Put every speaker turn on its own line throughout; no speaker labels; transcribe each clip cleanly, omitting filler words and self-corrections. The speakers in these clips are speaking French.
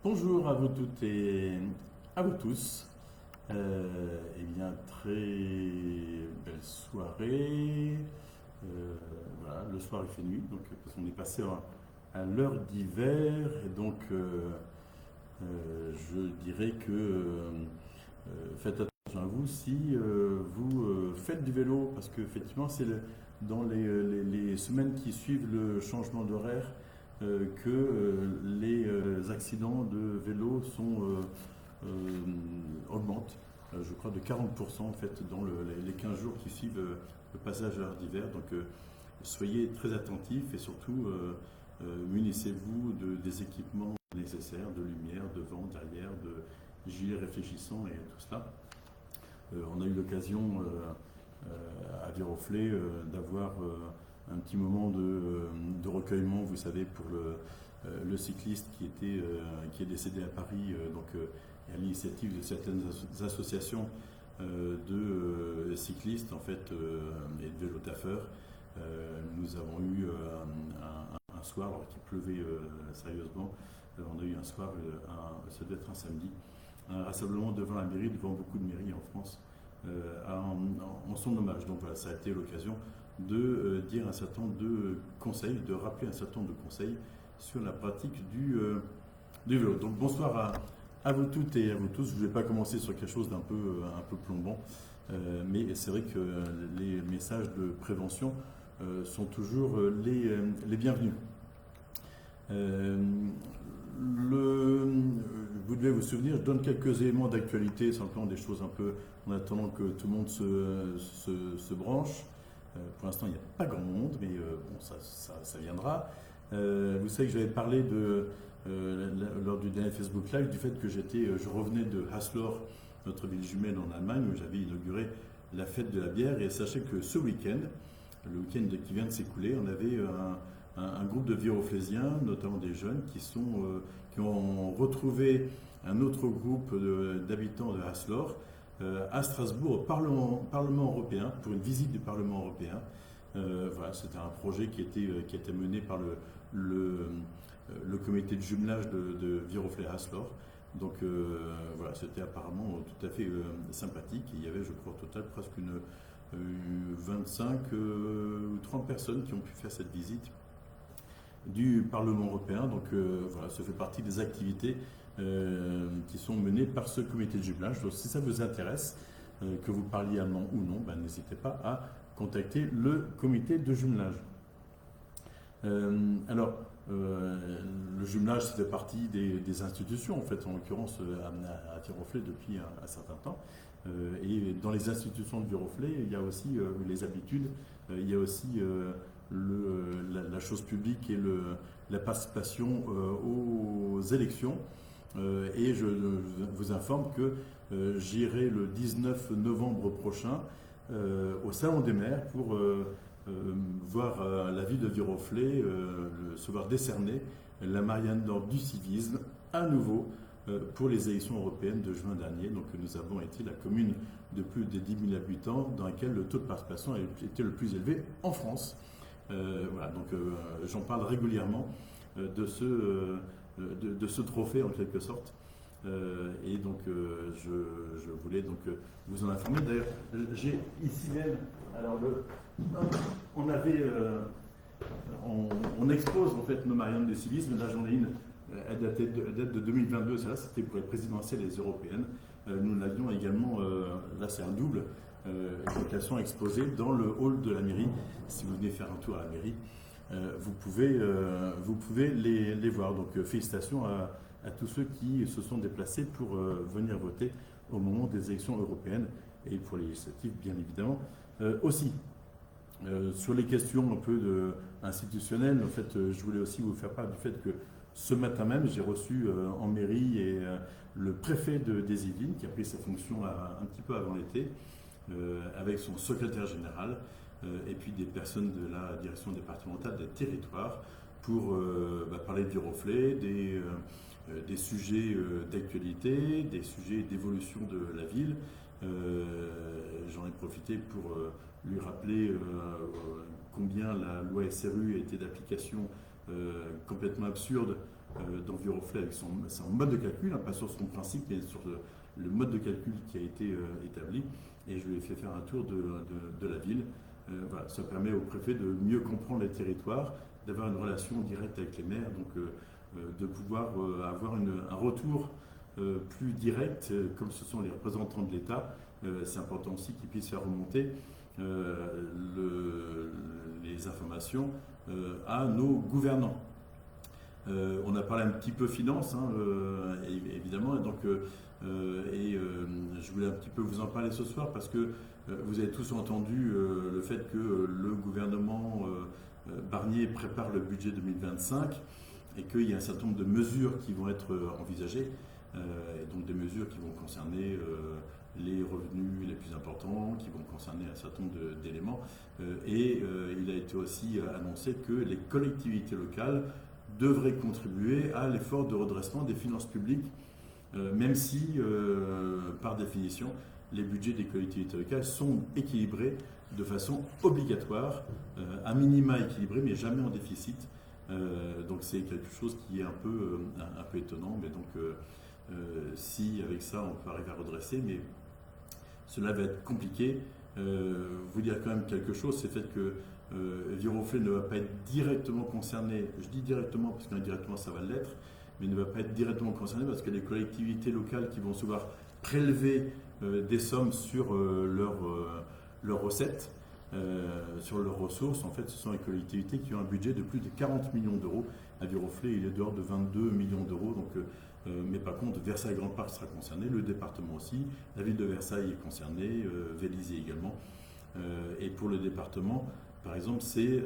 Bonjour à vous toutes et à vous tous. Eh bien, très belle soirée. Voilà, le soir il fait nuit, donc parce qu'on est passé à l'heure d'hiver, et donc je dirais que faites attention à vous si vous faites du vélo, parce que effectivement dans les semaines qui suivent le changement d'horaire que les accidents de vélo augmentent, je crois de 40% en fait dans les 15 jours qui suivent le passage à l'heure d'hiver. Donc soyez très attentifs et surtout munissez-vous des équipements nécessaires, de lumière, de vent, derrière, de gilets réfléchissants et tout cela. On a eu l'occasion à Viroflay d'avoir un petit moment de recueillement, vous savez, pour le cycliste qui est décédé à Paris, à l'initiative de certaines associations de cyclistes en fait, et de vélotaffeurs. Nous avons eu un soir, alors qu'il pleuvait sérieusement, on a eu un soir, ça devait être un samedi, un rassemblement devant la mairie, devant beaucoup de mairies en France, en son hommage. Donc voilà, ça a été l'occasion de dire un certain nombre de conseils, de rappeler un certain nombre de conseils sur la pratique du vélo. Donc bonsoir à vous toutes et à vous tous. Je ne vais pas commencer sur quelque chose un peu plombant, mais c'est vrai que les messages de prévention sont toujours les bienvenus. Vous devez vous souvenir, je donne quelques éléments d'actualité, simplement des choses un peu en attendant que tout le monde se branche. Pour l'instant, il n'y a pas grand monde, mais bon, ça viendra. Vous savez que j'avais parlé lors du dernier Facebook Live du fait que je revenais de Hasloch, notre ville jumelle en Allemagne, où j'avais inauguré la fête de la bière. Et sachez que ce week-end, le week-end qui vient de s'écouler, on avait un groupe de Viroflésiens, notamment des jeunes, qui ont retrouvé un autre groupe d'habitants de Hasloch à Strasbourg, au Parlement européen, pour une visite du Parlement européen. Voilà, c'était un projet qui était mené par le comité de jumelage de Viroflay-Hasloch. Donc voilà, c'était apparemment tout à fait sympathique. Et il y avait, je crois, au total presque 25 ou 30 personnes qui ont pu faire cette visite du Parlement européen. Donc voilà, ça fait partie des activités qui sont menées par ce comité de jumelage. Donc si ça vous intéresse, que vous parliez allemand ou non, n'hésitez pas à contacter le comité de jumelage. Alors, le jumelage, ça fait partie des institutions, en fait, en l'occurrence à Viroflay depuis un certain temps. Et dans les institutions de Viroflay, il y a aussi les habitudes, il y a aussi la chose publique et la participation aux élections. Et je vous informe que j'irai le 19 novembre prochain au Salon des maires pour voir la ville de Viroflay se voir décerner la Marianne d'or du civisme à nouveau pour les élections européennes de juin dernier. Donc nous avons été la commune de plus de 10 000 habitants dans laquelle le taux de participation a été le plus élevé en France. Voilà, donc j'en parle régulièrement de ce trophée en quelque sorte. Et donc je voulais donc vous en informer. D'ailleurs, j'ai ici même, alors on expose en fait nos Mariannes de civisme. Là j'en ai une, elle date de 2022, ça c'était pour les présidentielles et les européennes. Nous l'avions également, là c'est un double, vocation exposée dans le hall de la mairie. Si vous venez faire un tour à la mairie, vous pouvez les voir. Donc félicitations à tous ceux qui se sont déplacés pour venir voter au moment des élections européennes et pour les législatives, bien évidemment, aussi. Sur les questions un peu institutionnelles, en fait, je voulais aussi vous faire part du fait que ce matin même, j'ai reçu en mairie le préfet des Yvelines, qui a pris ses fonctions un petit peu avant l'été, avec son secrétaire général, et puis des personnes de la direction départementale des territoires, pour parler de Viroflay, des sujets d'actualité, des sujets d'évolution de la ville. J'en ai profité pour lui rappeler combien la loi SRU était d'application complètement absurde dans Viroflay avec son mode de calcul, pas sur son principe, mais sur le mode de calcul qui a été établi. Et je lui ai fait faire un tour de la ville. Voilà, ça permet au préfet de mieux comprendre les territoires, d'avoir une relation directe avec les maires, donc de pouvoir avoir un retour plus direct, comme ce sont les représentants de l'État. C'est important aussi qu'ils puissent faire remonter les informations à nos gouvernants. On a parlé un petit peu finance, évidemment, donc, je voulais un petit peu vous en parler ce soir parce que vous avez tous entendu le fait que le gouvernement Barnier prépare le budget 2025 et qu'il y a un certain nombre de mesures qui vont être envisagées, et donc des mesures qui vont concerner les revenus les plus importants, qui vont concerner un certain nombre d'éléments. Il a été aussi annoncé que les collectivités locales devraient contribuer à l'effort de redressement des finances publiques, même si, par définition, les budgets des collectivités locales sont équilibrés de façon obligatoire, à minima équilibrés, mais jamais en déficit. Donc c'est quelque chose qui est un peu étonnant, mais donc si avec ça on peut arriver à redresser, mais cela va être compliqué. Vous dire quand même quelque chose, c'est le fait que Viroflay ne va pas être directement concerné, je dis directement parce qu'indirectement ça va l'être, mais ne va pas être directement concerné parce qu'il y a des collectivités locales qui vont se voir prélever des sommes sur leurs recettes, sur leurs ressources. En fait, ce sont les collectivités qui ont un budget de plus de 40 millions d'euros. À Viroflay, il est dehors de 22 millions d'euros. Donc, mais par contre, Versailles-Grand Parc sera concerné, le département aussi, la ville de Versailles est concernée, Vélizy également. Et pour le département, par exemple, c'est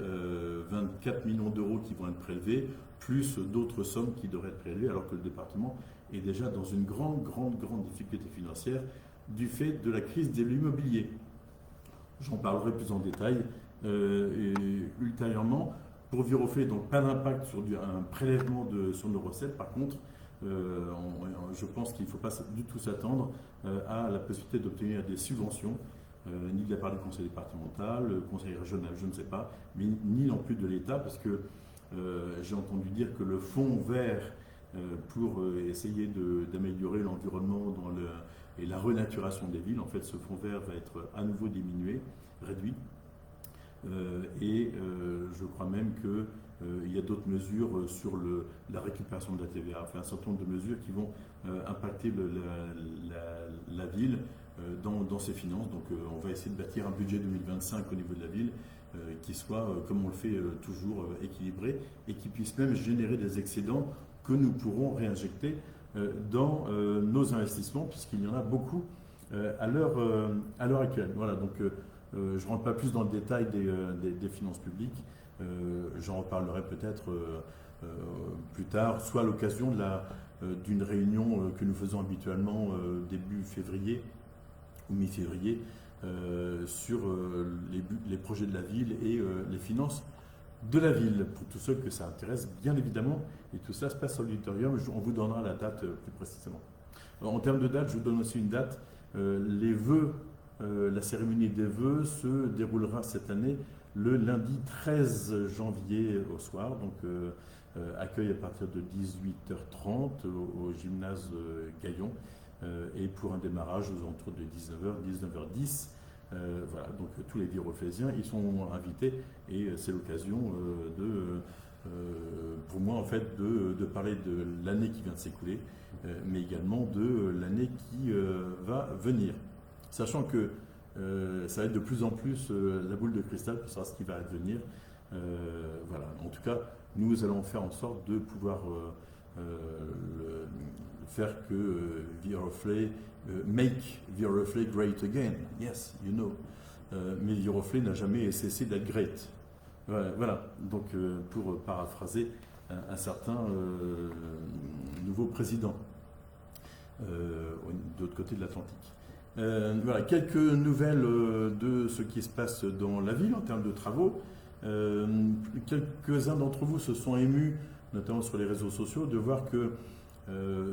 24 millions d'euros qui vont être prélevés, plus d'autres sommes qui devraient être prélevées, alors que le département est déjà dans une grande difficulté financière du fait de la crise de l'immobilier. J'en parlerai plus en détail ultérieurement. Pour Viroflay, donc pas d'impact sur un prélèvement sur nos recettes. Par contre, je pense qu'il ne faut pas du tout s'attendre à la possibilité d'obtenir des subventions, ni de la part du conseil départemental, le conseil régional, je ne sais pas, mais ni non plus de l'État, parce que j'ai entendu dire que le fonds vert pour essayer d'améliorer l'environnement et la renaturation des villes, en fait, ce fonds vert va être à nouveau diminué, réduit. Je crois même qu'il y a d'autres mesures sur la récupération de la TVA, enfin un certain nombre de mesures qui vont impacter la ville dans ses finances. Donc on va essayer de bâtir un budget 2025 au niveau de la ville qui soit, comme on le fait toujours, équilibré et qui puisse même générer des excédents que nous pourrons réinjecter dans nos investissements, puisqu'il y en a beaucoup à l'heure actuelle. Voilà, donc je ne rentre pas plus dans le détail des finances publiques. J'en reparlerai peut-être plus tard, soit à l'occasion d'une réunion que nous faisons habituellement début février ou mi-février sur les projets de la ville et les finances de la ville, pour tous ceux que ça intéresse, bien évidemment. Et tout ça se passe sur l'auditorium. On vous donnera la date plus précisément. Alors, en termes de date, je vous donne aussi une date. Les vœux, la cérémonie des vœux se déroulera cette année le lundi 13 janvier au soir. Donc, accueil à partir de 18h30 au gymnase Gaillon. Et pour un démarrage aux alentours de 19h, 19h10. Voilà, donc tous les Viroflaysiens ils sont invités et c'est l'occasion pour moi en fait de parler de l'année qui vient de s'écouler, mais également de l'année qui va venir, sachant que ça va être de plus en plus la boule de cristal pour savoir ce qui va advenir. Voilà, en tout cas nous allons faire en sorte de pouvoir faire que Viroflay make Viroflay great again. Yes, you know. Mais Viroflay n'a jamais cessé d'être great. Voilà. Donc, pour paraphraser un certain nouveau président de l'autre côté de l'Atlantique. Voilà, quelques nouvelles de ce qui se passe dans la ville en termes de travaux. Quelques-uns d'entre vous se sont émus, notamment sur les réseaux sociaux, de voir que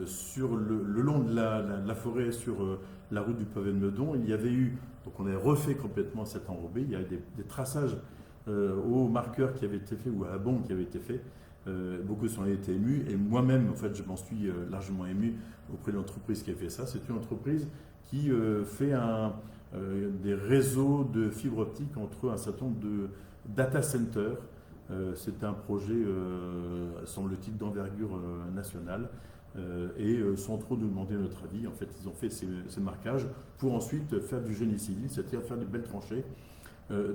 sur le long de la forêt, sur la route du pavé de Meudon, il y avait eu, donc on a refait complètement cette enrobée, il y a eu des traçages aux marqueurs qui avaient été faits ou à la bombe qui avait été fait, Beaucoup s'en été émus, et moi-même, en fait, je m'en suis largement ému auprès de l'entreprise qui a fait ça. C'est une entreprise qui fait des réseaux de fibre optique entre un certain nombre de data centers. C'est un projet, semble-t-il, d'envergure nationale. Sans trop nous demander notre avis, en fait, ils ont fait ces marquages pour ensuite faire du génie civil, c'est-à-dire faire des belles tranchées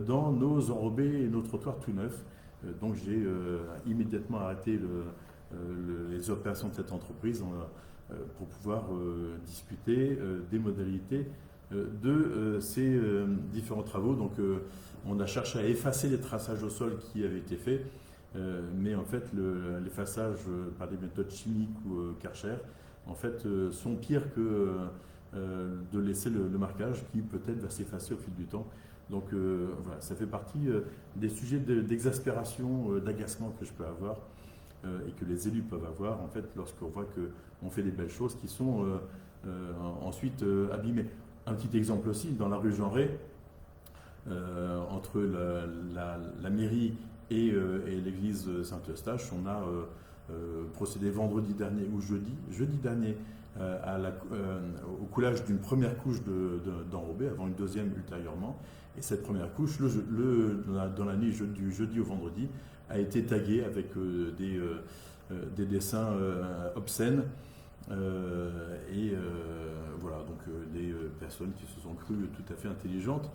dans nos enrobés et nos trottoirs tout neufs. Donc j'ai immédiatement arrêté les opérations de cette entreprise pour pouvoir discuter des modalités de ces différents travaux. Donc on a cherché à effacer les traçages au sol qui avaient été faits, mais en fait l'effaçage par des méthodes chimiques ou Karcher en fait sont pires que de laisser le marquage qui peut-être va s'effacer au fil du temps. Donc voilà, ça fait partie des sujets d'exaspération, d'agacement que je peux avoir et que les élus peuvent avoir en fait lorsqu'on voit qu'on fait des belles choses qui sont ensuite abîmées. Un petit exemple aussi, dans la rue Jeanret, entre la mairie et l'église Saint-Eustache, on a procédé vendredi dernier ou jeudi dernier au coulage d'une première couche d'enrobé, avant une deuxième ultérieurement. Et cette première couche, dans la nuit du jeudi au vendredi, a été taguée avec des dessins obscènes. Voilà, donc des personnes qui se sont crues tout à fait intelligentes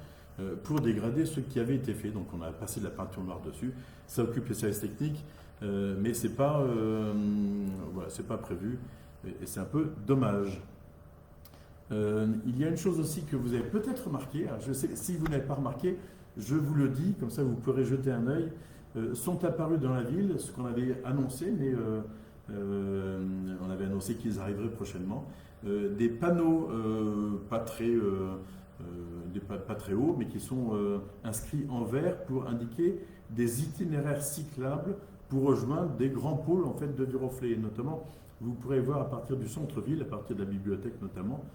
pour dégrader ce qui avait été fait. Donc on a passé de la peinture noire dessus. Ça occupe les services techniques, mais c'est pas, voilà, c'est pas prévu. Et c'est un peu dommage. Il y a une chose aussi que vous avez peut-être remarqué, je sais, si vous n'avez pas remarqué, je vous le dis, comme ça vous pourrez jeter un œil, sont apparus dans la ville, ce qu'on avait annoncé, mais on avait annoncé qu'ils arriveraient prochainement, des panneaux pas très hauts, mais qui sont inscrits en vert pour indiquer des itinéraires cyclables pour rejoindre des grands pôles en fait, de Viroflay, et notamment vous pourrez voir à partir du centre-ville, à partir de la bibliothèque notamment,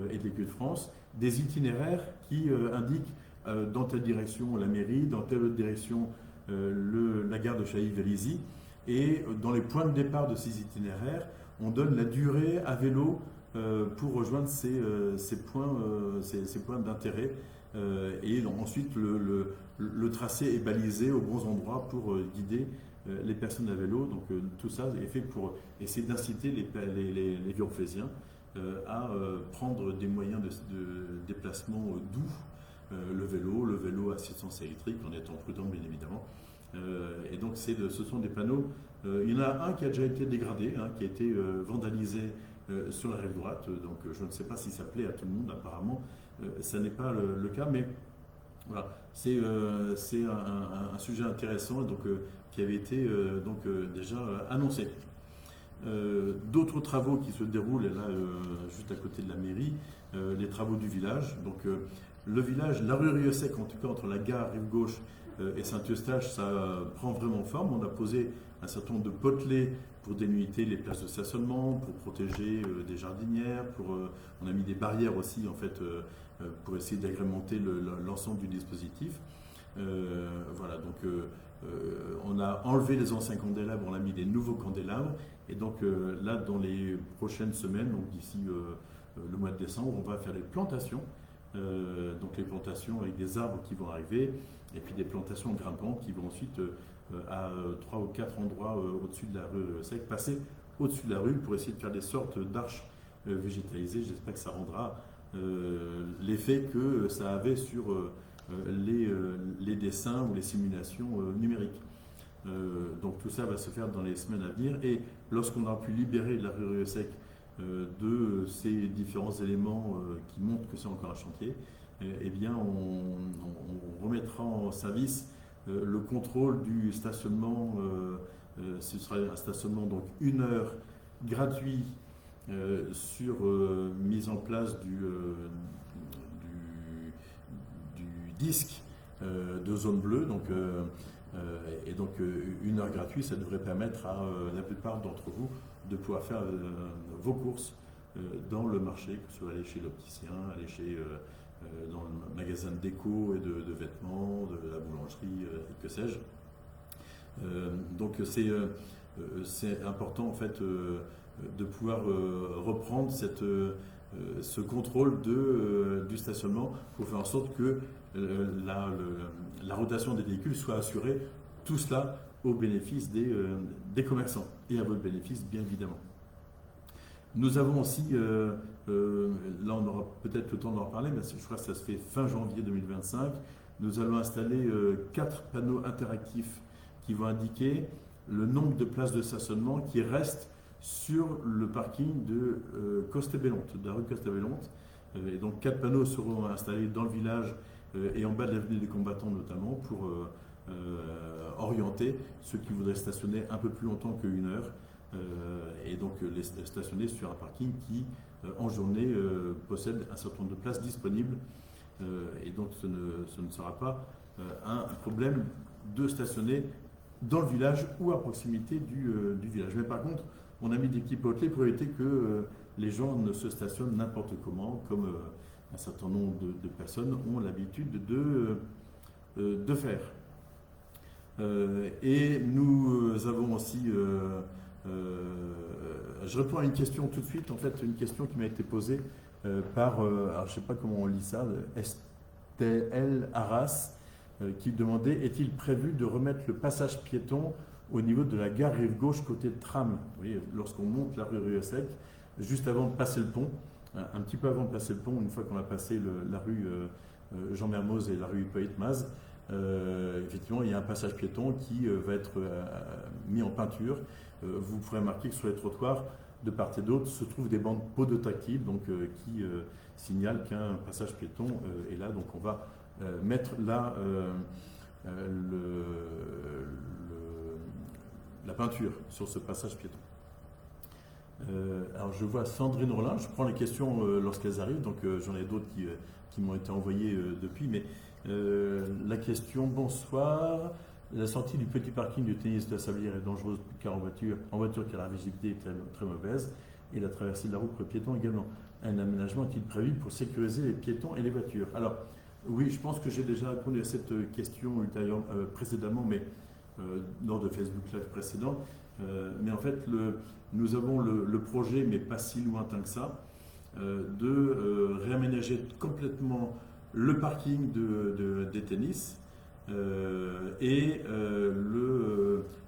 et de l'Écu de France, des itinéraires qui indiquent dans telle direction la mairie, dans telle autre direction la gare de Chailly-Vélizy. Et dans les points de départ de ces itinéraires, on donne la durée à vélo pour rejoindre ces points d'intérêt. Et ensuite, le tracé est balisé aux bons endroits pour guider les personnes à vélo. Donc tout ça est fait pour essayer d'inciter les Viroflaysiens à prendre des moyens de déplacement doux, le vélo à assistance électrique, en étant prudent bien évidemment. Et donc ce sont des panneaux, il y en a un qui a déjà été dégradé, qui a été vandalisé sur la rive droite, donc je ne sais pas si ça plaît à tout le monde, apparemment ça n'est pas le cas, mais voilà, c'est un sujet intéressant donc, qui avait été déjà annoncé. D'autres travaux qui se déroulent là, juste à côté de la mairie, les travaux du village. Donc, le village, la rue Rieussec, en tout cas entre la gare rive gauche et Saint-Eustache, ça prend vraiment forme. On a posé un certain nombre de potelets pour délimiter les places de stationnement, pour protéger des jardinières, on a mis des barrières aussi en fait pour essayer d'agrémenter l'ensemble du dispositif. Voilà, donc on a enlevé les anciens candélabres, on a mis des nouveaux candélabres. Et donc là, dans les prochaines semaines, donc d'ici le mois de décembre, on va faire des plantations. Donc les plantations avec des arbres qui vont arriver, et puis des plantations grimpantes qui vont ensuite à 3 ou 4 endroits au-dessus de la rue Sec, passer au-dessus de la rue pour essayer de faire des sortes d'arches végétalisées. J'espère que ça rendra l'effet que ça avait sur les dessins ou les simulations numériques. Donc tout ça va se faire dans les semaines à venir, et lorsqu'on aura pu libérer la rue Rieussec de ces différents éléments qui montrent que c'est encore un chantier, eh bien on remettra en service le contrôle du stationnement. Ce sera un stationnement donc 1 heure gratuit sur mise en place du disque de zone bleue. Donc, et donc 1 heure gratuite, ça devrait permettre à la plupart d'entre vous de pouvoir faire vos courses dans le marché, que ce soit aller chez l'opticien, aller dans le magasin de déco et de vêtements, de la boulangerie, et que sais-je. Donc c'est important en fait de pouvoir reprendre ce contrôle du stationnement pour faire en sorte que la rotation des véhicules soit assurée, tout cela au bénéfice des commerçants et à votre bénéfice bien évidemment. Nous avons aussi, là on aura peut-être le temps d'en reparler, mais je crois que ça se fait fin janvier 2025, nous allons installer 4 panneaux interactifs qui vont indiquer le nombre de places de stationnement qui restent sur le parking de Coste-Bellonte, de la rue Coste-Bellonte. Et donc 4 panneaux seront installés dans le village et en bas de l'avenue des Combattants notamment pour orienter ceux qui voudraient stationner un peu plus longtemps qu'une heure et donc les stationner sur un parking qui en journée possède un certain nombre de places disponibles et donc ce ne sera pas un problème de stationner dans le village ou à proximité du village. Mais par contre, on a mis des petits potelets pour éviter que les gens ne se stationnent n'importe comment, comme un certain nombre de personnes ont l'habitude de faire. Et nous avons aussi, je réponds à une question tout de suite, en fait, une question qui m'a été posée par, alors je ne sais pas comment on lit ça, STL Arras, qui demandait: est-il prévu de remettre le passage piéton au niveau de la gare rive gauche côté de tram? Vous voyez, lorsqu'on monte la rue Rieussec, juste avant de passer le pont, un petit peu avant de passer le pont, une fois qu'on a passé la rue Jean Mermoz et la rue Hippolyte Maz, effectivement, il y a un passage piéton qui va être mis en peinture. Vous pourrez remarquer que sur les trottoirs, de part et d'autre, se trouvent des bandes podotactiles, donc qui signalent qu'un passage piéton est là. Donc on va mettre là la peinture sur ce passage piéton. Alors je vois Sandrine Rollin, je prends les questions lorsqu'elles arrivent, donc j'en ai d'autres qui m'ont été envoyées depuis, mais la question: bonsoir, la sortie du petit parking du tennis de la Sablière est dangereuse car en voiture car la visibilité est très, très mauvaise et la traversée de la route pour les piétons également. Un aménagement est-il prévu pour sécuriser les piétons et les voitures? Alors oui, je pense que j'ai déjà répondu à cette question précédemment, mais lors de Facebook Live précédent. Mais en fait, nous avons le projet, mais pas si lointain que ça, de réaménager complètement le parking des tennis et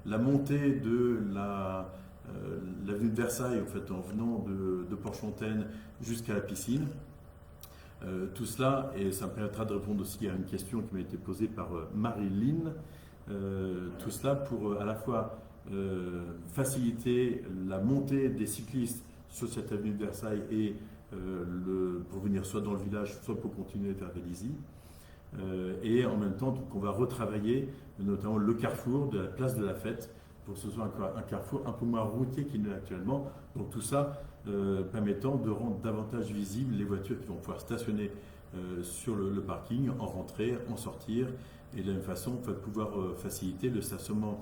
la montée de l'avenue de Versailles, en fait, en venant de Porchefontaine jusqu'à la piscine. Tout cela, et ça me permettra de répondre aussi à une question qui m'a été posée par Marie-Line, tout cela pour à la fois faciliter la montée des cyclistes sur cette avenue de Versailles et pour venir soit dans le village, soit pour continuer vers Vélizy. Et en même temps, donc, on va retravailler notamment le carrefour de la place de la Fête pour que ce soit un carrefour un peu moins routier qu'il n'est actuellement. Donc tout ça permettant de rendre davantage visibles les voitures qui vont pouvoir stationner sur le parking, en rentrer, en sortir, et de la même façon, on va pouvoir faciliter le stationnement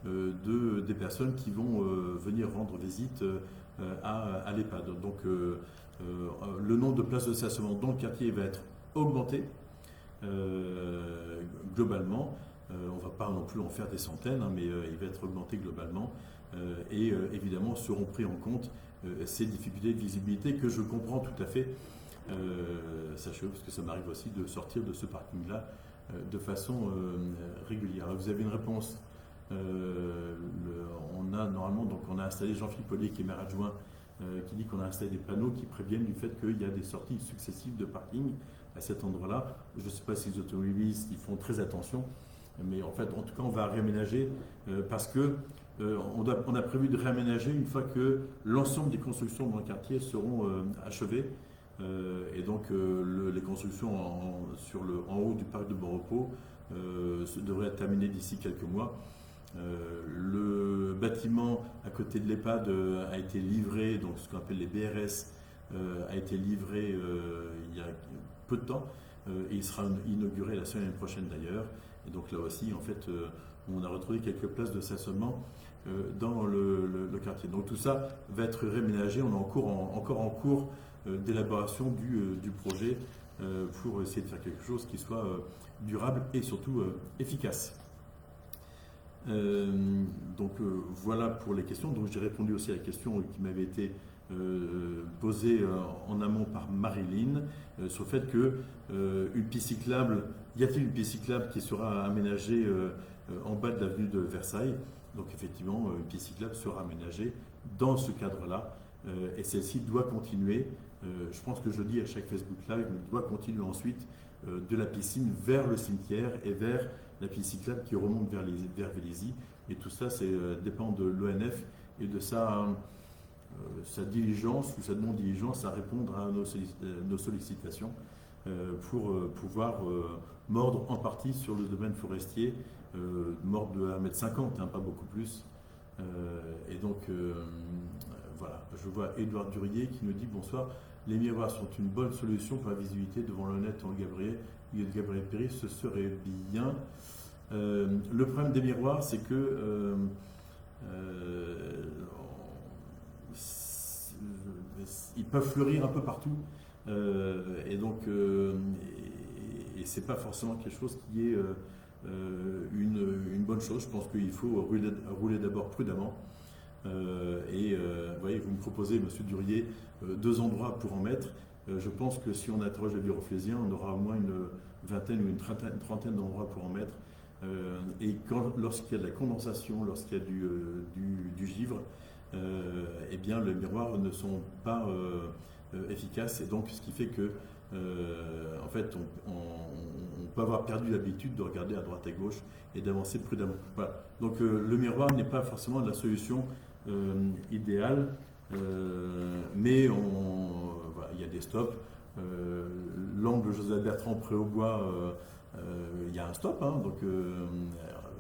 des personnes qui vont venir rendre visite à l'EHPAD. Donc le nombre de places de stationnement dans le quartier va être augmenté globalement. On ne va pas non plus en faire des centaines, hein, mais il va être augmenté globalement. Et évidemment seront pris en compte ces difficultés de visibilité que je comprends tout à fait, sachez-le, parce que ça m'arrive aussi de sortir de ce parking-là de façon régulière. Alors, vous avez une réponse. On a installé Jean-Philippe Ollier, qui est maire adjoint, qui dit qu'on a installé des panneaux qui préviennent du fait qu'il y a des sorties successives de parking à cet endroit-là. Je ne sais pas si les automobilistes y font très attention, mais en fait, en tout cas, on va réaménager parce que on a prévu de réaménager une fois que l'ensemble des constructions dans le quartier seront achevées. Et donc, les constructions en haut du parc de Bon Repos devraient être terminées d'ici quelques mois. Le bâtiment à côté de l'EHPAD a été livré, donc ce qu'on appelle les BRS, a été livré il y a peu de temps et il sera inauguré la semaine prochaine d'ailleurs. Et donc là aussi, en fait, on a retrouvé quelques places de stationnement dans le quartier. Donc tout ça va être réaménagé. On est encore en cours d'élaboration du projet pour essayer de faire quelque chose qui soit durable et surtout efficace. Voilà pour les questions. Donc j'ai répondu aussi à la question qui m'avait été posée en amont par Marilyn sur le fait que une piste cyclable, y a-t-il une piste cyclable qui sera aménagée en bas de l'avenue de Versailles? Donc effectivement, une piste cyclable sera aménagée dans ce cadre-là et celle-ci doit continuer. Je pense que je dis à chaque Facebook Live, doit continuer ensuite de la piscine vers le cimetière et vers la piste cyclable qui remonte vers Vélizy. Et tout ça, dépend de l'ONF et de sa diligence ou sa non-diligence à répondre à nos sollicitations pour pouvoir mordre en partie sur le domaine forestier, mordre de 1,50 m, pas beaucoup plus. Et donc, voilà, je vois Édouard Durier qui nous dit bonsoir. Les miroirs sont une bonne solution pour la visibilité devant l'honnête en Gabriel Péry, ce serait bien. Le problème des miroirs, c'est que ils peuvent fleurir un peu partout, et donc et c'est pas forcément quelque chose qui est une bonne chose. Je pense qu'il faut rouler d'abord prudemment. Vous voyez, vous me proposez, Monsieur Durier, 2 endroits pour en mettre. Je pense que si on interroge les viroflésien, on aura au moins une vingtaine ou une trentaine d'endroits pour en mettre. Lorsqu'il y a de la condensation, lorsqu'il y a du givre, eh bien, les miroirs ne sont pas efficaces. Et donc, ce qui fait que, en fait, on peut avoir perdu l'habitude de regarder à droite et gauche et d'avancer prudemment. Voilà. Donc, le miroir n'est pas forcément la solution idéale, mais voilà, il y a des stops. L'angle Joseph Bertrand Préaubois, il y a un stop, hein, donc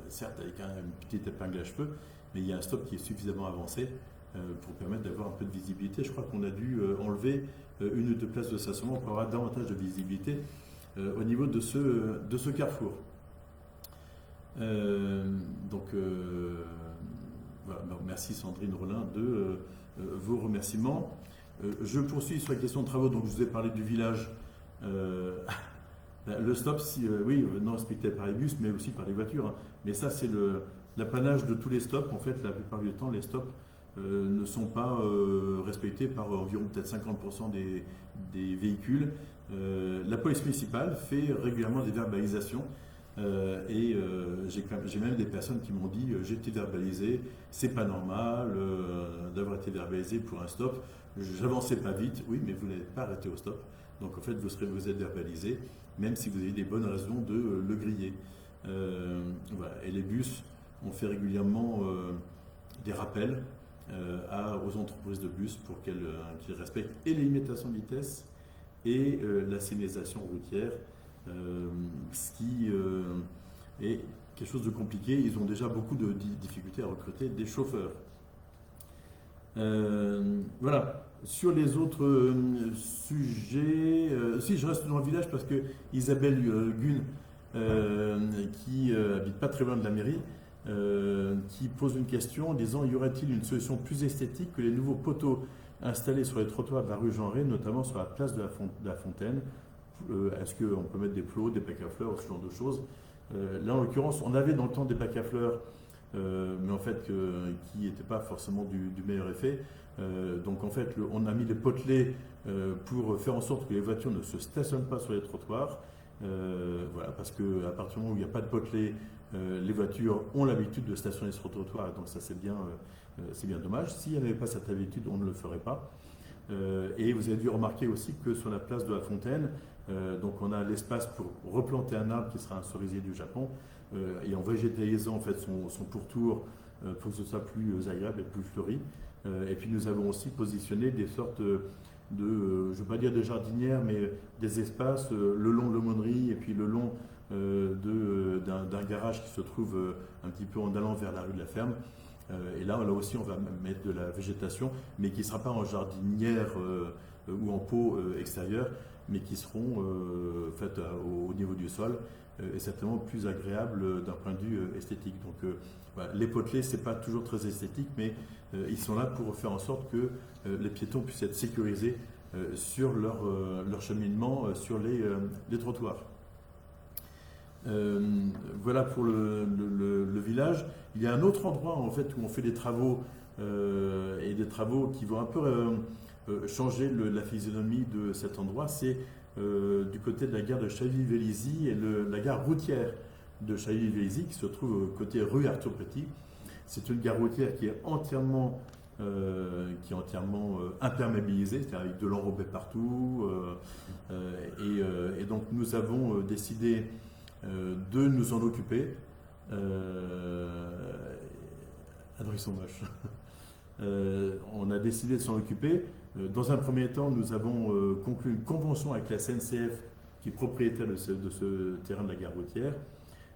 certes avec une petite épingle à cheveux, mais il y a un stop qui est suffisamment avancé pour permettre d'avoir un peu de visibilité. Je crois qu'on a dû enlever une ou deux places de stationnement pour avoir davantage de visibilité au niveau de ce carrefour. Voilà, donc merci Sandrine Rollin de vos remerciements. Je poursuis sur la question de travaux. Donc je vous ai parlé du village. Le stop, oui, non respecté par les bus, mais aussi par les voitures. Hein. Mais ça, c'est l'apanage de tous les stops. En fait, la plupart du temps, les stops ne sont pas respectés par environ peut-être 50% des véhicules. La police municipale fait régulièrement des verbalisations. J'ai même des personnes qui m'ont dit j'ai été verbalisé, c'est pas normal d'avoir été verbalisé pour un stop. J'avançais pas vite, oui, mais vous n'avez pas arrêté au stop. Donc en fait, vous êtes verbalisé, même si vous avez des bonnes raisons de le griller. Voilà. Et les bus, on fait régulièrement des rappels aux entreprises de bus pour qu'elles respectent et les limitations de vitesse et la signalisation routière, ce qui est quelque chose de compliqué. Ils ont déjà beaucoup de difficultés à recruter des chauffeurs. Voilà. Sur les autres sujets, si je reste dans le village parce que Isabelle Gun, qui habite pas très loin de la mairie, qui pose une question en disant y aurait-il une solution plus esthétique que les nouveaux poteaux installés sur les trottoirs de la rue Jean Rey, notamment sur la place de la Fontaine? Est-ce qu'on peut mettre des plots, des bacs à fleurs, ce genre de choses? Là, en l'occurrence, on avait dans le temps des bacs à fleurs, mais en fait, qui n'étaient pas forcément du meilleur effet. Donc, en fait, on a mis des potelets pour faire en sorte que les voitures ne se stationnent pas sur les trottoirs. Voilà, parce qu'à partir du moment où il n'y a pas de potelets, les voitures ont l'habitude de stationner sur le trottoir, donc ça c'est bien dommage. S'il n'y avait pas cette habitude, on ne le ferait pas. Et vous avez dû remarquer aussi que sur la place de la Fontaine, donc on a l'espace pour replanter un arbre qui sera un cerisier du Japon, et en végétalisant en fait son pourtour pour que ce soit plus agréable et plus fleuri. Et puis nous avons aussi positionné des sortes de, je ne veux pas dire des jardinières, mais des espaces le long de l'aumônerie et puis le long d'un garage qui se trouve un petit peu en allant vers la rue de la Ferme. Et là aussi, on va mettre de la végétation, mais qui ne sera pas en jardinière ou en pot extérieur, mais qui seront faites au niveau du sol et certainement plus agréables d'un point de vue esthétique. Donc voilà, les potelets, ce n'est pas toujours très esthétique, mais ils sont là pour faire en sorte que les piétons puissent être sécurisés sur leur cheminement sur les trottoirs. Voilà pour le village. Il y a un autre endroit en fait où on fait des travaux et des travaux qui vont un peu changer la physionomie de cet endroit. C'est du côté de la gare de Chaville-Vélizy et la gare routière de Chaville-Vélizy qui se trouve côté rue Arthur Petit. C'est une gare routière qui est entièrement imperméabilisée, c'est-à-dire avec de l'enrobé partout. Et donc nous avons décidé de nous en occuper. Ils sont moches. On a décidé de s'en occuper. Dans un premier temps, nous avons conclu une convention avec la SNCF, qui est propriétaire de ce terrain de la gare routière.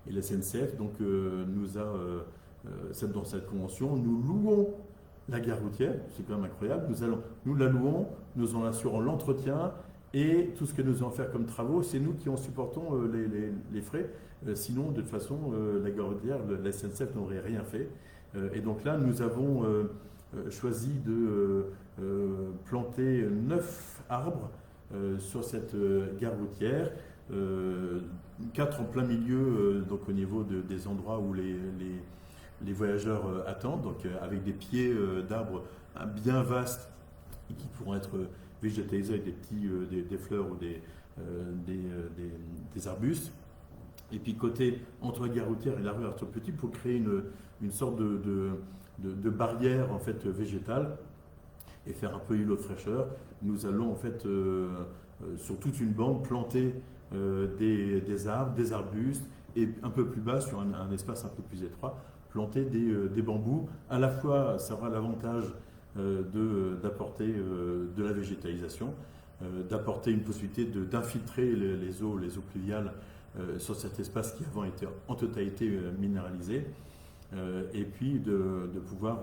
Et la SNCF donc, nous a, dans cette convention, nous louons la gare routière, c'est quand même incroyable. Nous la louons, nous en assurons l'entretien et tout ce que nous allons faire comme travaux, c'est nous qui en supportons les frais. Sinon, de toute façon, la gare routière, la SNCF n'aurait rien fait. Et donc là, nous avons choisi de planter 9 arbres sur cette gare routière, 4 en plein milieu, donc au niveau des endroits où les voyageurs attendent, donc avec des pieds d'arbres bien vastes et qui pourront être végétalisés avec des fleurs ou des arbustes. Et puis côté entre la gare routière et la rue Arthur Petit pour créer une sorte de barrière en fait végétale et faire un peu îlot de fraîcheur. Nous allons en fait sur toute une bande planter des arbres, des arbustes et un peu plus bas sur un espace un peu plus étroit planter des bambous. À la fois ça aura l'avantage d'apporter de la végétalisation, d'apporter une possibilité d'infiltrer les eaux pluviales sur cet espace qui avant était en totalité minéralisé, et puis de pouvoir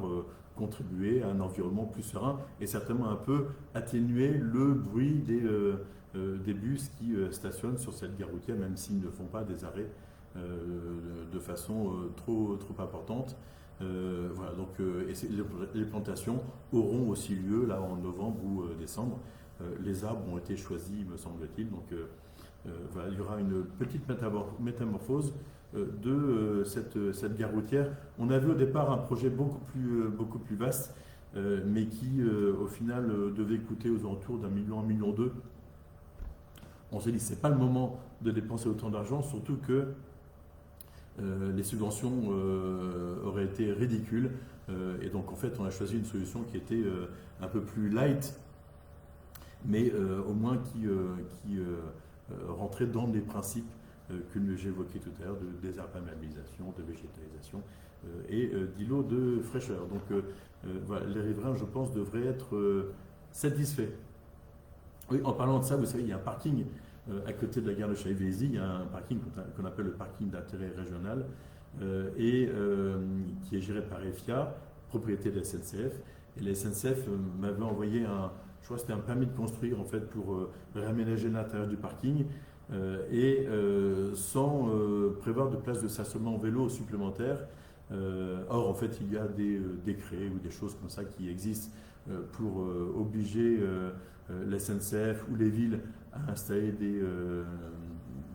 contribuer à un environnement plus serein et certainement un peu atténuer le bruit des bus qui stationnent sur cette gare routière, même s'ils ne font pas des arrêts de façon trop importante. Voilà, donc les plantations auront aussi lieu là en novembre ou décembre. Les arbres ont été choisis, me semble-t-il, donc voilà, il y aura une petite métamorphose de cette gare routière. On avait au départ un projet beaucoup plus vaste, mais qui au final devait coûter aux alentours d'1 million, 1,2 million. On s'est dit c'est pas le moment de dépenser autant d'argent, surtout que les subventions auraient été ridicules. Et donc en fait on a choisi une solution qui était un peu plus light, mais au moins qui rentrer dans les principes que j'évoquais tout à l'heure de désimperméabilisation, de végétalisation et d'îlots de fraîcheur. Donc voilà, les riverains, je pense, devraient être satisfaits. Oui, en parlant de ça, vous savez, il y a un parking à côté de la gare de Chaville-Vélizy, il y a un parking qu'on appelle le parking d'intérêt régional et qui est géré par EFIA, propriété de la SNCF. Et la SNCF m'avait envoyé je crois que c'était un permis de construire en fait pour réaménager l'intérieur du parking sans prévoir de place de stationnement en vélo supplémentaire. Or en fait il y a des décrets ou des choses comme ça qui existent pour obliger la SNCF ou les villes à installer des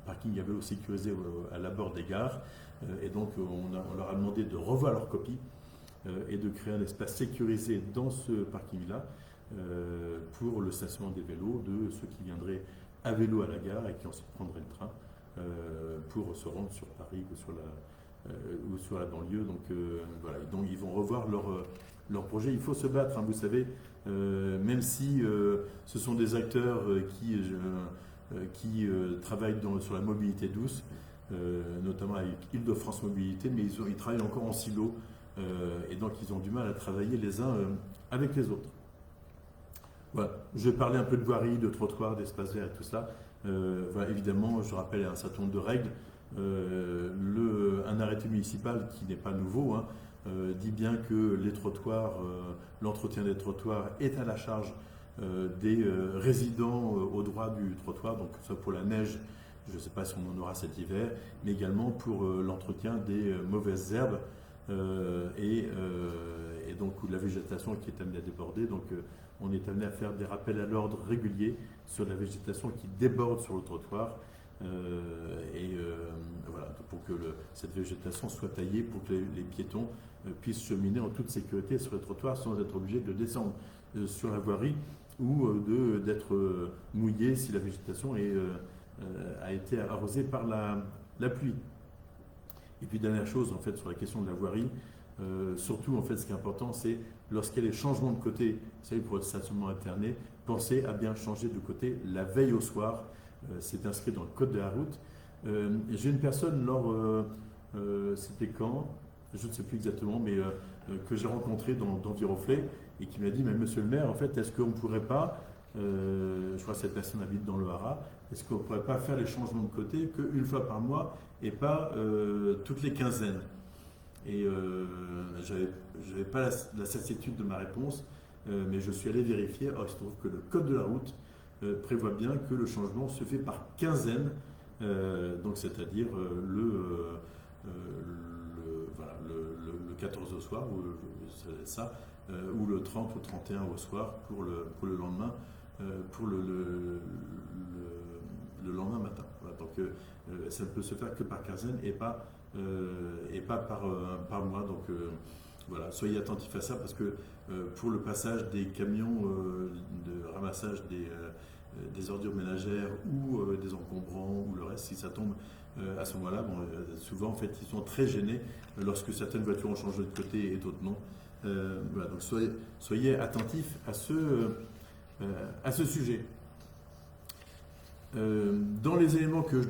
parkings à vélo sécurisés à l'abord des gares. Et donc on leur a demandé de revoir leur copie et de créer un espace sécurisé dans ce parking-là pour le stationnement des vélos de ceux qui viendraient à vélo à la gare et qui ensuite prendraient le train pour se rendre sur Paris ou sur la banlieue. Donc voilà, donc ils vont revoir leur projet. Il faut se battre, hein, vous savez, même si ce sont des acteurs qui travaillent sur la mobilité douce, notamment avec Île-de-France Mobilité, mais ils travaillent encore en silo et donc ils ont du mal à travailler les uns avec les autres. Voilà. Je vais parler un peu de voirie, de trottoirs, d'espaces verts et tout ça. Voilà, évidemment, je rappelle un certain nombre de règles. Un arrêté municipal qui n'est pas nouveau dit bien que les trottoirs, l'entretien des trottoirs est à la charge des résidents au droit du trottoir, donc que ce soit pour la neige, je ne sais pas si on en aura cet hiver, mais également pour l'entretien des mauvaises herbes et donc de la végétation qui est amenée à déborder. Donc on est amené à faire des rappels à l'ordre réguliers sur la végétation qui déborde sur le trottoir. Voilà. voilà, pour que cette végétation soit taillée pour que les piétons puissent cheminer en toute sécurité sur le trottoir sans être obligés de descendre sur la voirie ou d'être mouillés si la végétation a été arrosée par la pluie. Et puis dernière chose en fait sur la question de la voirie, surtout en fait ce qui est important c'est lorsqu'il y a des changements de côté, vous savez pour le stationnement alterné, pensez à bien changer de côté la veille au soir, c'est inscrit dans le code de la route. J'ai une personne c'était quand, je ne sais plus exactement, mais que j'ai rencontré dans Viroflay et qui m'a dit mais monsieur le maire en fait est-ce qu'on ne pourrait pas, je crois que cette personne habite dans le Haras, est-ce qu'on ne pourrait pas faire les changements de côté qu'une fois par mois et pas toutes les quinzaines. Et je n'avais pas la certitude de ma réponse, mais je suis allé vérifier. Or, il se trouve que le code de la route prévoit bien que le changement se fait par quinzaine, donc c'est-à-dire voilà, le 14 au soir, ou le 30 ou 31 au soir pour le lendemain, pour le lendemain matin. Voilà, donc ça ne peut se faire que par quinzaine et pas par mois. Donc voilà, soyez attentifs à ça parce que pour le passage des camions de ramassage des ordures ménagères ou des encombrants ou le reste, si ça tombe à ce moment-là, souvent en fait ils sont très gênés lorsque certaines voitures ont changé de côté et d'autres non. Voilà, donc soyez attentifs à ce sujet. Dans les éléments que je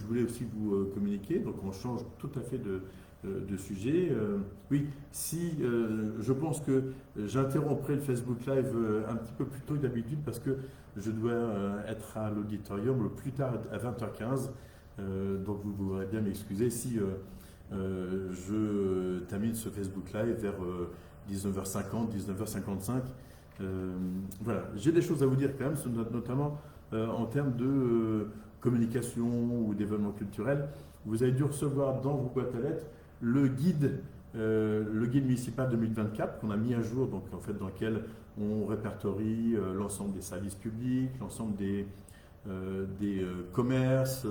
voulais aussi vous communiquer, donc on change tout à fait de sujet. Oui, si je pense que j'interromprai le Facebook Live un petit peu plus tôt que d'habitude parce que je dois être à l'auditorium le plus tard à 20h15. Donc vous pourrez bien m'excuser si je termine ce Facebook Live vers 19h50, 19h55. Voilà, j'ai des choses à vous dire quand même, notamment en termes de communication ou d'événements culturels. Vous avez dû recevoir dans vos boîtes à lettres le guide municipal 2024 qu'on a mis à jour, donc en fait dans lequel on répertorie l'ensemble des services publics, l'ensemble des commerces,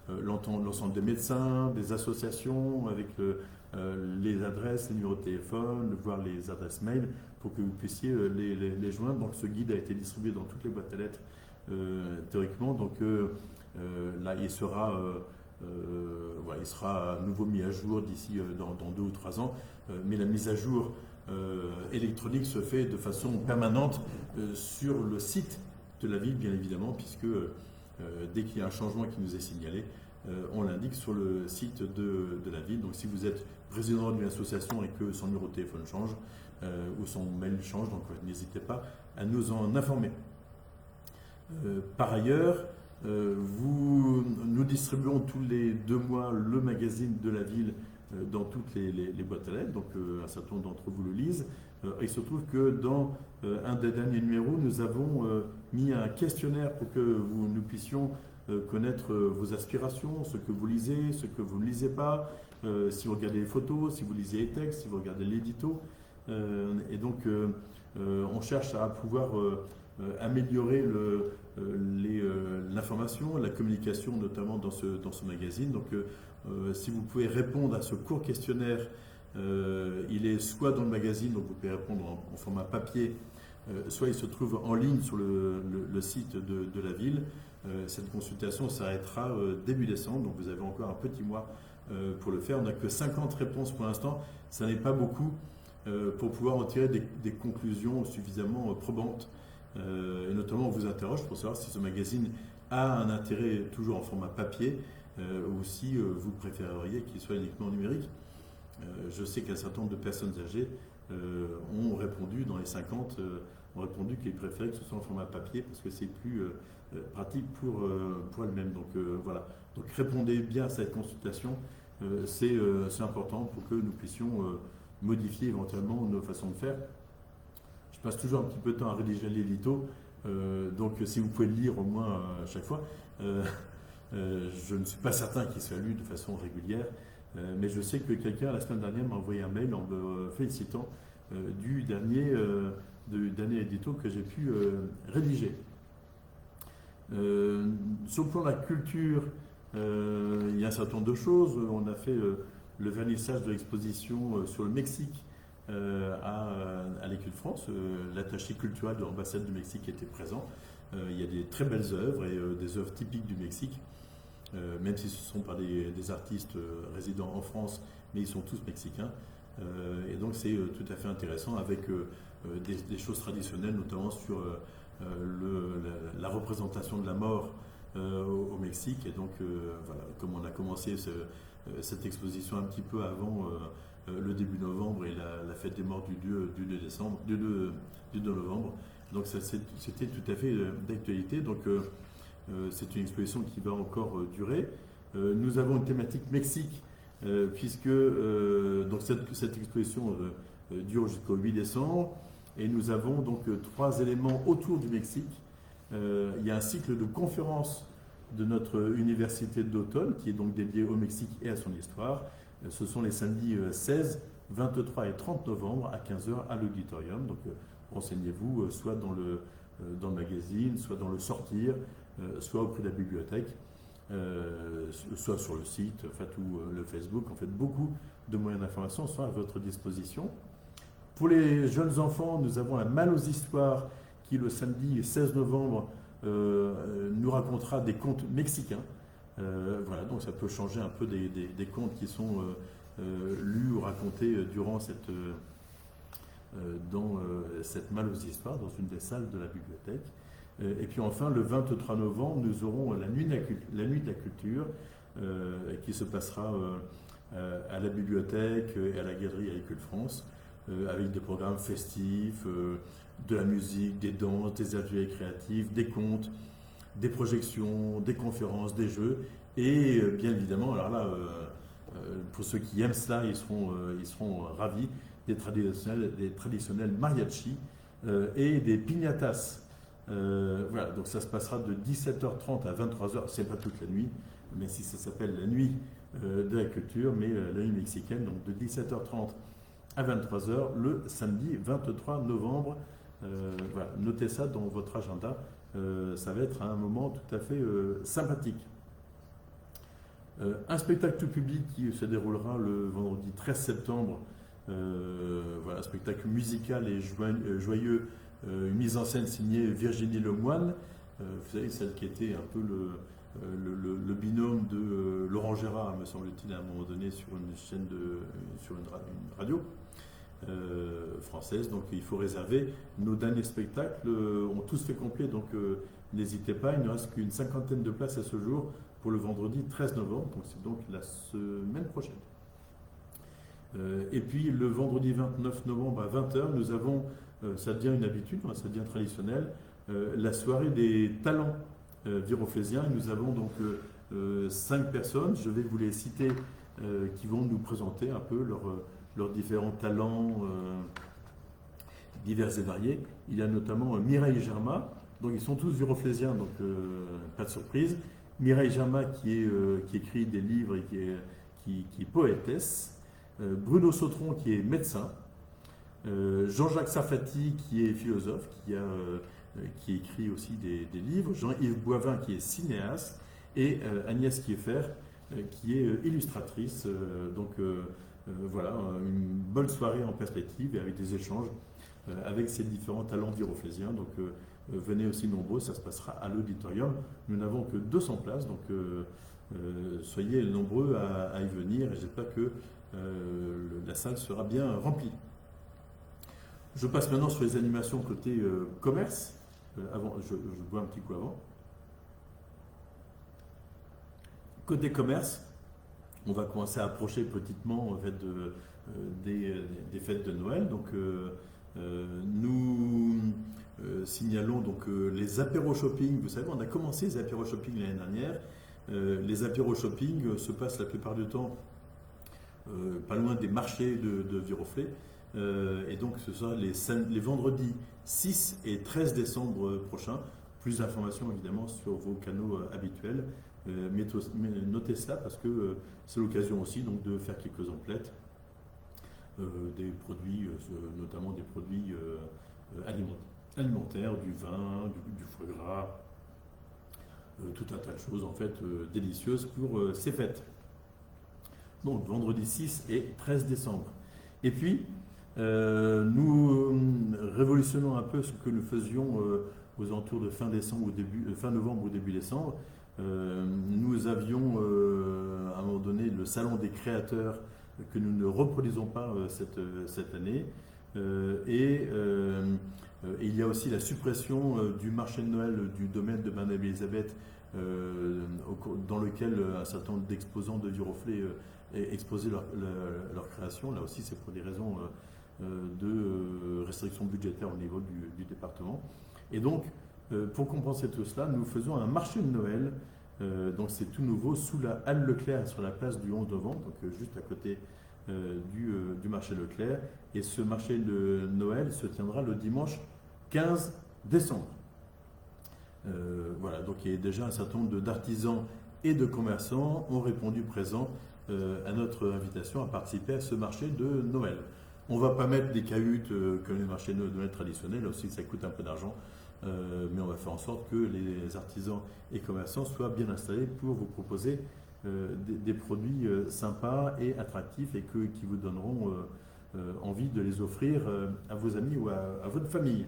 l'ensemble des médecins, des associations avec les adresses, les numéros de téléphone, voire les adresses mail pour que vous puissiez les joindre. Donc ce guide a été distribué dans toutes les boîtes à lettres théoriquement. Donc là il sera à nouveau mis à jour d'ici dans 2 ou 3 ans. Mais la mise à jour électronique se fait de façon permanente sur le site de la ville, bien évidemment, puisque dès qu'il y a un changement qui nous est signalé, on l'indique sur le site de la ville. Donc si vous êtes président d'une association et que son numéro de téléphone change ou son mail change, donc n'hésitez pas à nous en informer. Par ailleurs, nous distribuons tous les 2 mois le magazine de la ville dans toutes les boîtes à lettres, donc un certain nombre d'entre vous le lisent. Il se trouve que dans un des derniers numéros, nous avons mis un questionnaire pour que nous puissions connaître vos aspirations, ce que vous lisez, ce que vous ne lisez pas, si vous regardez les photos, si vous lisez les textes, si vous regardez l'édito. Et donc, on cherche à pouvoir améliorer l'information, la communication, notamment dans ce magazine. Donc, si vous pouvez répondre à ce court questionnaire, il est soit dans le magazine, donc vous pouvez répondre en format papier, soit il se trouve en ligne sur le site de la ville. Cette consultation s'arrêtera début décembre, donc vous avez encore un petit mois pour le faire. On n'a que 50 réponses pour l'instant, ça n'est pas beaucoup pour pouvoir en tirer des conclusions suffisamment probantes. Et notamment, on vous interroge pour savoir si ce magazine a un intérêt toujours en format papier ou si vous préféreriez qu'il soit uniquement numérique. Je sais qu'un certain nombre de personnes âgées ont répondu, dans les 50, ont répondu qu'ils préféraient que ce soit en format papier parce que c'est plus pratique pour elles-mêmes. Donc voilà. Donc répondez bien à cette consultation, c'est important pour que nous puissions modifier éventuellement nos façons de faire. Je passe toujours un petit peu de temps à rédiger l'édito, donc si vous pouvez le lire au moins à chaque fois. Je ne suis pas certain qu'il soit lu de façon régulière, mais je sais que quelqu'un la semaine dernière m'a envoyé un mail en me félicitant du dernier édito que j'ai pu rédiger. Sur le plan de la culture, Il y a un certain nombre de choses. On a fait le vernissage de l'exposition sur le Mexique à l'Écu de France. L'attaché culturel de l'ambassade du Mexique était présent. Il y a des très belles œuvres et des œuvres typiques du Mexique, même si ce ne sont pas des artistes résidant en France, mais ils sont tous mexicains. Et donc c'est tout à fait intéressant avec des choses traditionnelles, notamment sur la représentation de la mort au Mexique. Et donc voilà, comme on a commencé cette exposition un petit peu avant le début novembre et la fête des morts du 2 novembre, donc c'était tout à fait d'actualité. Donc c'est une exposition qui va encore durer. Nous avons une thématique Mexique, puisque donc cette exposition dure jusqu'au 8 décembre, et nous avons donc 3 éléments autour du Mexique. Il y a un cycle de conférences de notre université d'automne qui est donc dédié au Mexique et à son histoire. Ce sont les samedis 16, 23 et 30 novembre à 15h à l'auditorium. Donc renseignez-vous soit dans le magazine, soit dans le Sortir, soit auprès de la bibliothèque, soit sur le site, en fait, ou le Facebook. En fait, beaucoup de moyens d'information sont à votre disposition. Pour les jeunes enfants, nous avons la Malle aux histoires qui, le samedi 16 novembre, nous racontera des contes mexicains. Voilà, donc ça peut changer un peu des contes qui sont lus ou racontés durant dans cette Malle aux histoires, dans une des salles de la bibliothèque. Et puis enfin, le 23 novembre, nous aurons la nuit de la culture qui se passera à la bibliothèque et à la galerie à l'Écu de France, avec des programmes festifs, de la musique, des danses, des ateliers créatifs, des contes, des projections, des conférences, des jeux. Et bien évidemment, alors là, pour ceux qui aiment cela, ils seront ravis, des traditionnels mariachis et des piñatas. Voilà, donc ça se passera de 17h30 à 23h, c'est pas toute la nuit, mais si ça s'appelle la nuit de la culture, mais la nuit mexicaine, donc de 17h30 à 23h le samedi 23 novembre. Voilà, notez ça dans votre agenda, ça va être un moment tout à fait sympathique. Un spectacle tout public qui se déroulera le vendredi 13 septembre, voilà, un spectacle musical et joyeux, une mise en scène signée Virginie Lemoine, vous savez, celle qui était un peu le binôme de Laurent Gérard, me semble-t-il, à un moment donné sur une chaîne sur une radio française. Donc il faut réserver. Nos derniers spectacles ont tous fait complet, donc n'hésitez pas, il ne reste qu'une 50aine de places à ce jour pour le vendredi 13 novembre, donc c'est donc la semaine prochaine. Et puis le vendredi 29 novembre à 20h, nous avons, ça devient une habitude, ça devient traditionnel, la soirée des talents viroflésiens. Nous avons donc 5 personnes, je vais vous les citer, qui vont nous présenter un peu leurs différents talents divers et variés. Il y a notamment Mireille Germa, donc ils sont tous viroflésiens, donc pas de surprise. Mireille Germa qui écrit des livres et qui est poétesse. Bruno Sautron qui est médecin. Jean-Jacques Sarfati qui est philosophe, qui écrit aussi des livres. Jean-Yves Boivin qui est cinéaste. Et Agnès Kieffer qui est illustratrice. Donc voilà, une bonne soirée en perspective et avec des échanges avec ces différents talents viroflésiens. Donc venez aussi nombreux, ça se passera à l'auditorium. Nous n'avons que 200 places, donc soyez nombreux à y venir et j'espère que la salle sera bien remplie. Je passe maintenant sur les animations côté commerce. Avant, je bois un petit coup avant. Côté commerce, on va commencer à approcher petitement en fait, des fêtes de Noël. Donc, nous signalons donc, les apéros shopping. Vous savez, on a commencé les apéros shopping l'année dernière. Les apéros shopping se passent la plupart du temps pas loin des marchés de Viroflay. Et donc, ce sera les vendredis 6 et 13 décembre prochains. Plus d'informations évidemment sur vos canaux habituels. Mais notez ça parce que c'est l'occasion aussi donc, de faire quelques emplettes des produits, notamment des produits alimentaires, du vin, du foie gras, tout un tas de choses en fait délicieuses pour ces fêtes. Donc vendredi 6 et 13 décembre. Et puis, nous révolutionnons un peu ce que nous faisions aux alentours de fin décembre ou fin novembre ou début décembre. Nous avions à un moment donné le salon des créateurs que nous ne reproduisons pas cette année. Il y a aussi la suppression du marché de Noël du domaine de Madame-Elisabeth dans lequel un certain nombre d'exposants de Viroflay exposaient leur création. Là aussi, c'est pour des raisons de restrictions budgétaires au niveau du département. Et donc, pour compenser tout cela, nous faisons un marché de Noël. Donc c'est tout nouveau sous la halle Leclerc sur la place du 11 novembre, donc juste à côté du marché Leclerc. Et ce marché de Noël se tiendra le dimanche 15 décembre. Voilà, donc il y a déjà un certain nombre d'artisans et de commerçants ont répondu présents à notre invitation à participer à ce marché de Noël. On ne va pas mettre des cahutes comme les marchés de Noël traditionnels, là aussi ça coûte un peu d'argent, mais on va faire en sorte que les artisans et commerçants soient bien installés pour vous proposer des produits sympas et attractifs et qui vous donneront envie de les offrir à vos amis ou à votre famille.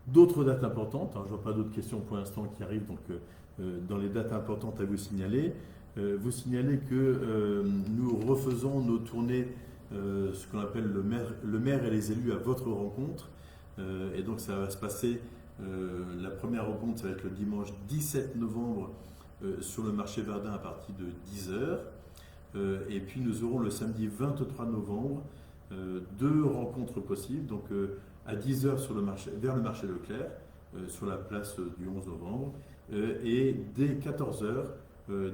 D'autres dates importantes, je ne vois pas d'autres questions pour l'instant qui arrivent, donc dans les dates importantes à vous signaler que nous refaisons nos tournées, ce qu'on appelle le maire et les élus à votre rencontre, et donc ça va se passer, la première rencontre ça va être le dimanche 17 novembre sur le marché Verdun à partir de 10h, et puis nous aurons le samedi 23 novembre 2 rencontres possibles, donc à 10h vers le marché Leclerc, sur la place du 11 novembre, et dès 14h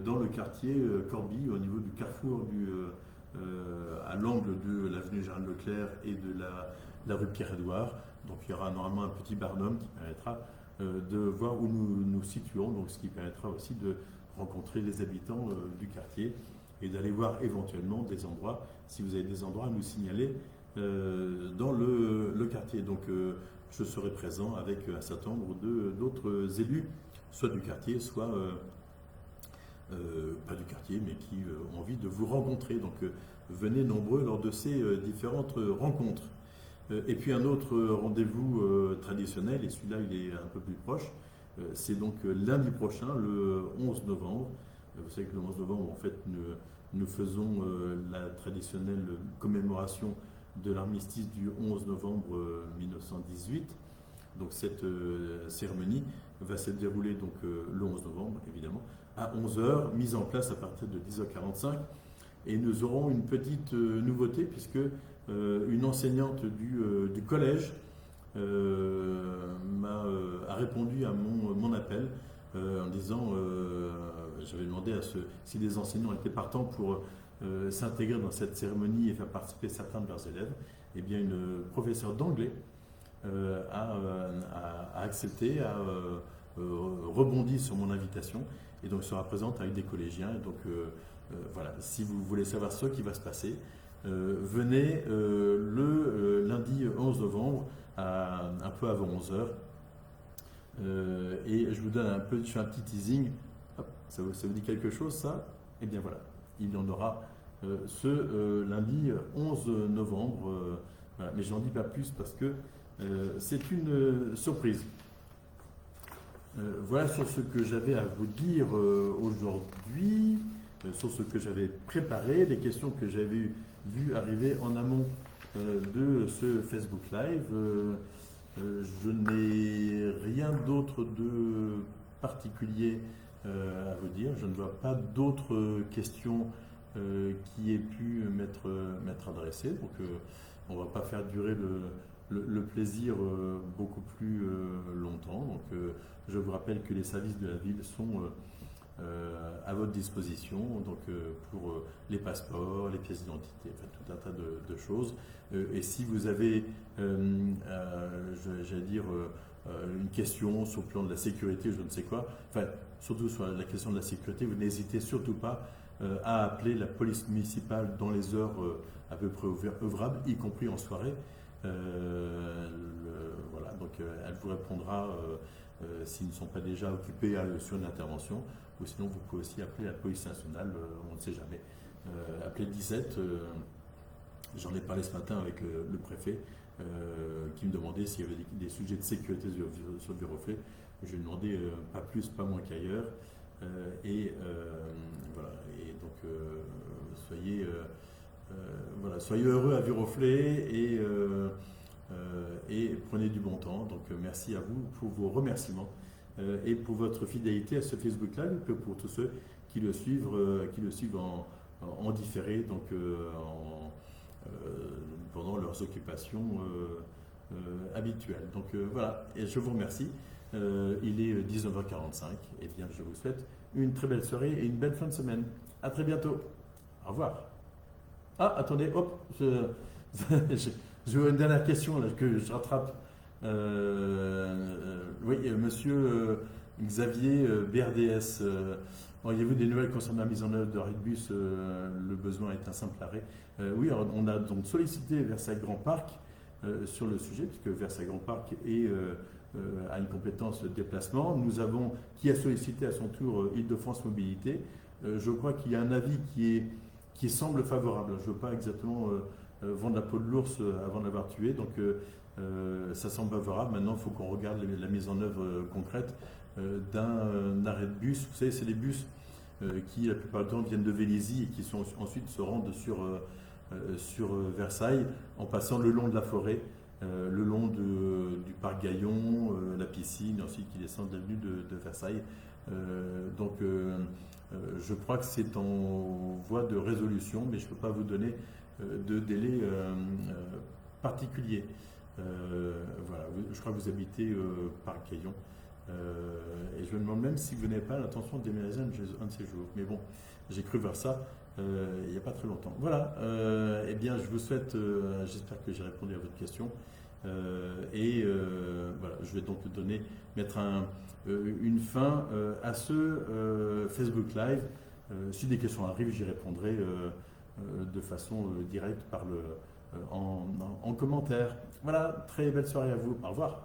dans le quartier Corbie, au niveau du carrefour à l'angle de l'avenue Gérald Leclerc et de la rue Pierre-Édouard. Donc il y aura normalement un petit barnum qui permettra de voir où nous nous situons, donc ce qui permettra aussi de rencontrer les habitants du quartier et d'aller voir éventuellement des endroits, si vous avez des endroits à nous signaler dans le quartier. Donc je serai présent avec un certain nombre d'autres élus, soit du quartier, soit pas du quartier, mais qui ont envie de vous rencontrer. Donc venez nombreux lors de ces différentes rencontres. Et puis un autre rendez-vous traditionnel, et celui-là il est un peu plus proche, c'est donc lundi prochain, le 11 novembre. Vous savez que le 11 novembre, en fait, nous faisons la traditionnelle commémoration de l'armistice du 11 novembre 1918. Donc cette cérémonie va se dérouler donc, le 11 novembre, évidemment, à 11h, mise en place à partir de 10h45. Et nous aurons une petite nouveauté, puisque une enseignante du collège a répondu à mon appel en disant, j'avais demandé si les enseignants étaient partants pour s'intégrer dans cette cérémonie et faire participer certains de leurs élèves. Eh bien, une professeure d'anglais a accepté, a rebondi sur mon invitation et donc sera présente avec des collégiens. Et donc voilà, si vous voulez savoir ce qui va se passer, venez le lundi 11 novembre un peu avant 11h. Et je vous donne je fais un petit teasing. Hop, ça vous dit quelque chose, ça? Eh bien voilà, il y en aura ce lundi 11 novembre. Voilà. Mais je n'en dis pas plus parce que c'est une surprise. Voilà sur ce que j'avais à vous dire aujourd'hui, sur ce que j'avais préparé, les questions que j'avais vues arriver en amont de ce Facebook Live. Je n'ai rien d'autre de particulier à vous dire. Je ne vois pas d'autres questions qui aient pu m'être adressées. Donc on ne va pas faire durer le plaisir beaucoup plus longtemps. Donc je vous rappelle que les services de la ville sont à votre disposition, donc pour les passeports, les pièces d'identité, enfin, tout un tas de choses. Et si vous avez, j'allais dire, une question sur le plan de la sécurité, je ne sais quoi, enfin, surtout sur la question de la sécurité, vous n'hésitez surtout pas à appeler la police municipale dans les heures à peu près ouvrables, y compris en soirée. Voilà, donc elle vous répondra s'ils ne sont pas déjà occupés sur une intervention. Ou sinon, vous pouvez aussi appeler la police nationale, on ne sait jamais. Appelez 17. J'en ai parlé ce matin avec le préfet qui me demandait s'il y avait des sujets de sécurité sur le Viroflay. Je lui ai demandé pas plus, pas moins qu'ailleurs. Voilà. Et donc, soyez heureux à Viroflay et prenez du bon temps. Donc, merci à vous pour vos remerciements et pour votre fidélité à ce Facebook Live et pour tous ceux qui le suivent en différé, donc pendant leurs occupations habituelles. Donc voilà, et je vous remercie. Il est 19h45. Et bien, je vous souhaite une très belle soirée et une belle fin de semaine. À très bientôt. Au revoir. Ah, attendez, hop, je vois une dernière question là, que je rattrape. Oui, monsieur Xavier BRDS. Auriez-vous des nouvelles concernant la mise en œuvre de Redbus le besoin est un simple arrêt. Oui, alors, on a donc sollicité Versailles Grand Parc sur le sujet, puisque Versailles Grand Parc a une compétence de déplacement. Nous avons, qui a sollicité à son tour Île-de-France Mobilité. Je crois qu'il y a un avis qui semble favorable. Je ne veux pas exactement vendre la peau de l'ours avant de l'avoir tué, donc ça semble favorable. Maintenant, il faut qu'on regarde la mise en œuvre concrète d'un arrêt de bus. Vous savez, c'est des bus qui, la plupart du temps, viennent de Vélizy et qui ensuite se rendent sur Versailles en passant le long de la forêt, le long du parc Gaillon, la piscine, ensuite qui descendent l'avenue de Versailles. Je crois que c'est en voie de résolution, mais je ne peux pas vous donner de délai particulier. Voilà, je crois que vous habitez parc Gaillon. Et je me demande même si vous n'avez pas l'intention de déménager un de ces jours. Mais bon, j'ai cru voir ça il n'y a pas très longtemps. Voilà, eh bien je vous souhaite, j'espère que j'ai répondu à votre question. Voilà, je vais donc mettre une fin à ce Facebook Live. Si des questions arrivent, j'y répondrai de façon directe en commentaire. Voilà, très belle soirée à vous. Au revoir.